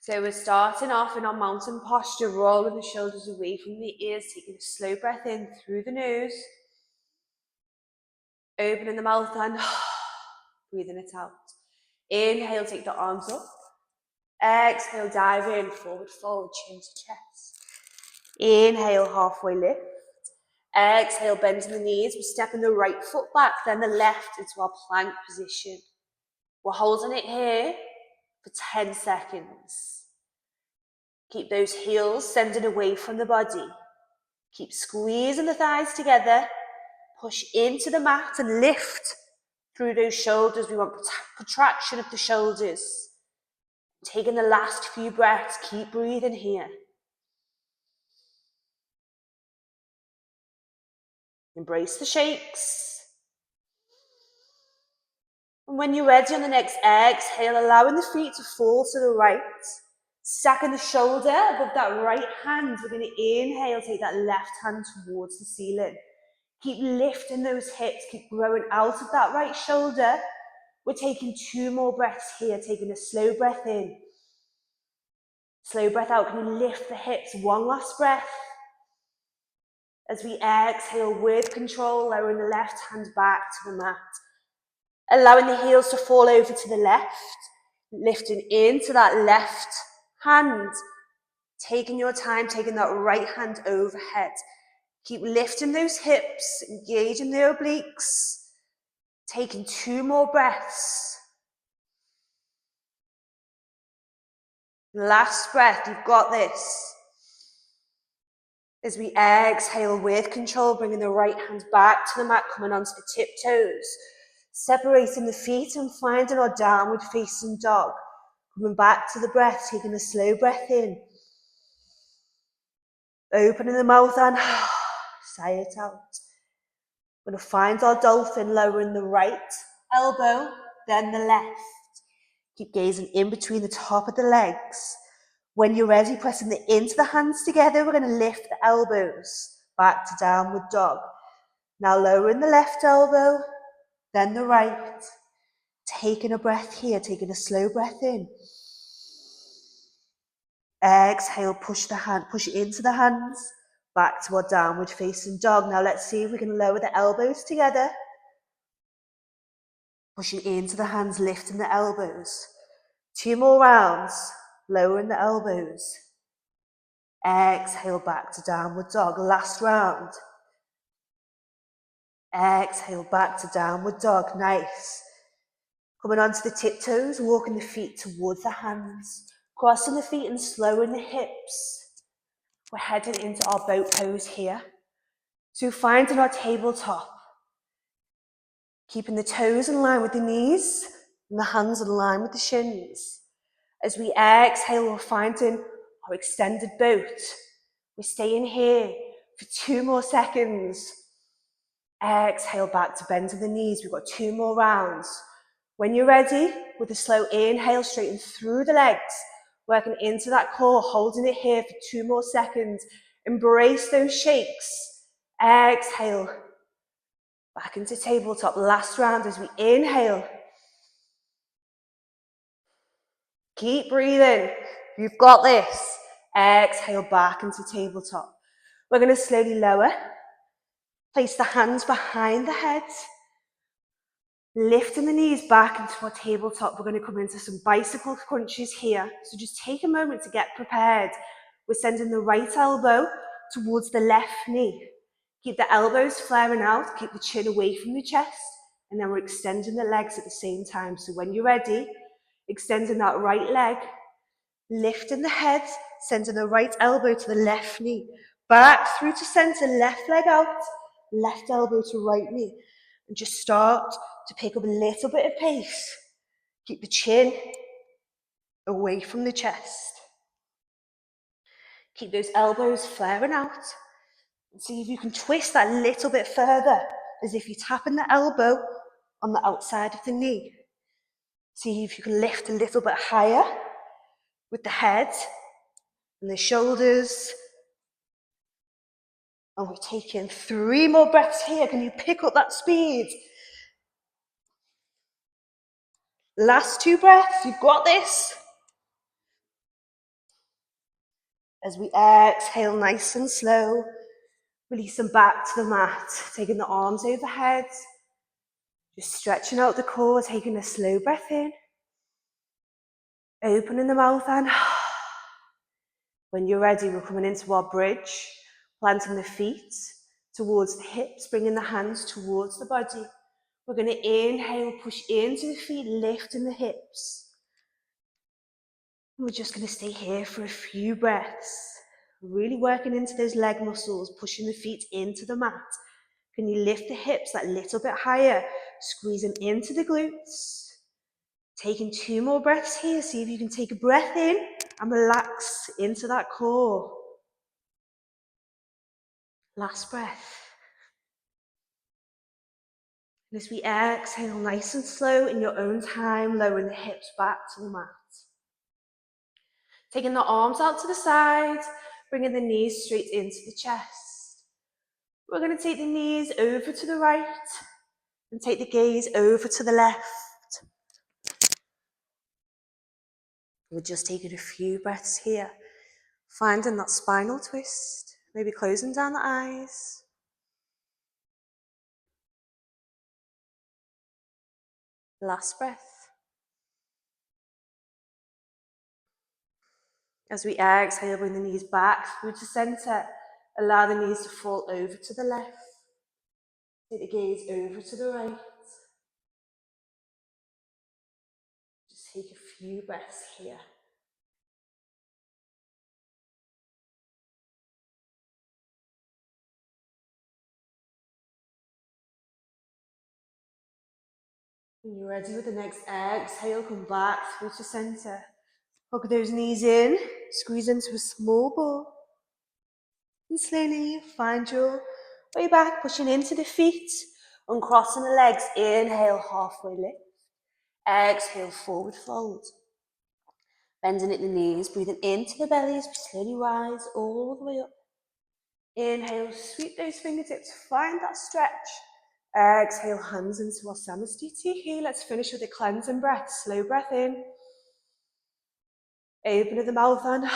So we're starting off in our mountain posture, rolling the shoulders away from the ears, taking a slow breath in through the nose, opening the mouth and breathing it out. Inhale, take the arms up. Exhale, dive in, forward fold, chin to chest. Inhale, halfway lift. Exhale, bend to the knees. We're stepping the right foot back, then the left into our plank position. We're holding it here for 10 seconds. Keep those heels sending away from the body. Keep squeezing the thighs together. Push into the mat and lift through those shoulders. We want protraction of the shoulders. Taking the last few breaths. Keep breathing here. Embrace the shakes. And when you're ready on the next exhale, allowing the feet to fall to the right. Stacking the shoulder above that right hand. We're going to inhale, take that left hand towards the ceiling. Keep lifting those hips, keep growing out of that right shoulder. We're taking 2 more breaths here, taking a slow breath in. Slow breath out, can you lift the hips? 1 last breath. As we exhale with control, lowering the left hand back to the mat. Allowing the heels to fall over to the left. Lifting into that left hand. Taking your time, taking that right hand overhead. Keep lifting those hips, engaging the obliques. Taking 2 more breaths. Last breath, you've got this. As we exhale with control, bringing the right hand back to the mat, coming onto the tiptoes. Separating the feet and finding our downward facing dog. Coming back to the breath, taking a slow breath in. Opening the mouth and sigh it out. We're going to find our dolphin, lowering the right elbow, then the left. Keep gazing in between the top of the legs. When you're ready, pressing into the hands together, we're going to lift the elbows back to downward dog. Now lowering the left elbow, then the right. Taking a breath here, taking a slow breath in. Exhale, push it into the hands, back to our downward facing dog. Now let's see if we can lower the elbows together. Pushing into the hands, lifting the elbows. 2 more rounds, lowering the elbows. Exhale, back to downward dog. Last round. Exhale, back to downward dog. Nice. Coming onto the tiptoes, walking the feet towards the hands. Crossing the feet and slowing the hips. We're heading into our boat pose here. So finding our tabletop. Keeping the toes in line with the knees and the hands in line with the shins. As we exhale, we're finding our extended boat. We're staying here for 2 more seconds. Exhale, back to bend of the knees. We've got 2 more rounds. When you're ready, with a slow inhale, straighten through the legs. Working into that core, holding it here for 2 more seconds. Embrace those shakes. Exhale. Back into tabletop. Last round as we inhale. Keep breathing. You've got this. Exhale back into tabletop. We're going to slowly lower. Place the hands behind the head. Lifting the knees back into our tabletop. We're going to come into some bicycle crunches here. So just take a moment to get prepared. We're sending the right elbow towards the left knee. Keep the elbows flaring out. Keep the chin away from the chest. And then we're extending the legs at the same time. So when you're ready, extending that right leg. Lifting the head. Sending the right elbow to the left knee. Back through to center. Left leg out. Left elbow to right knee. And just start to pick up a little bit of pace. Keep the chin away from the chest. Keep those elbows flaring out. And see if you can twist that a little bit further, as if you're tapping the elbow on the outside of the knee. See if you can lift a little bit higher with the head and the shoulders. And we're taking 3 more breaths here. Can you pick up that speed? Last 2 breaths. You've got this. As we exhale nice and slow, release them back to the mat, taking the arms overhead, just stretching out the core, taking a slow breath in, opening the mouth and when you're ready, we're coming into our bridge, planting the feet towards the hips, bringing the hands towards the body. We're going to inhale, push into the feet, lifting the hips. And we're just going to stay here for a few breaths, really working into those leg muscles, pushing the feet into the mat. Can you lift the hips that little bit higher, squeeze them into the glutes. Taking 2 more breaths here, see if you can take a breath in and relax into that core. Last breath. And as we exhale nice and slow in your own time, lowering the hips back to the mat. Taking the arms out to the side, bringing the knees straight into the chest. We're going to take the knees over to the right and take the gaze over to the left. We're just taking a few breaths here, finding that spinal twist, maybe closing down the eyes. Last breath. As we exhale, bring the knees back through to center. Allow the knees to fall over to the left. Take the gaze over to the right. Just take a few breaths here. When you're ready with the next exhale, come back through to center. Hug those knees in, squeeze into a small ball. And slowly find your way back, pushing into the feet, uncrossing the legs. Inhale, halfway lift. Exhale, forward fold. Bending at the knees, breathing into the belly as we slowly rise all the way up. Inhale, sweep those fingertips, find that stretch. Exhale, hands into our Samasthiti here. Let's finish with a cleansing breath. Slow breath in. Open at the mouth and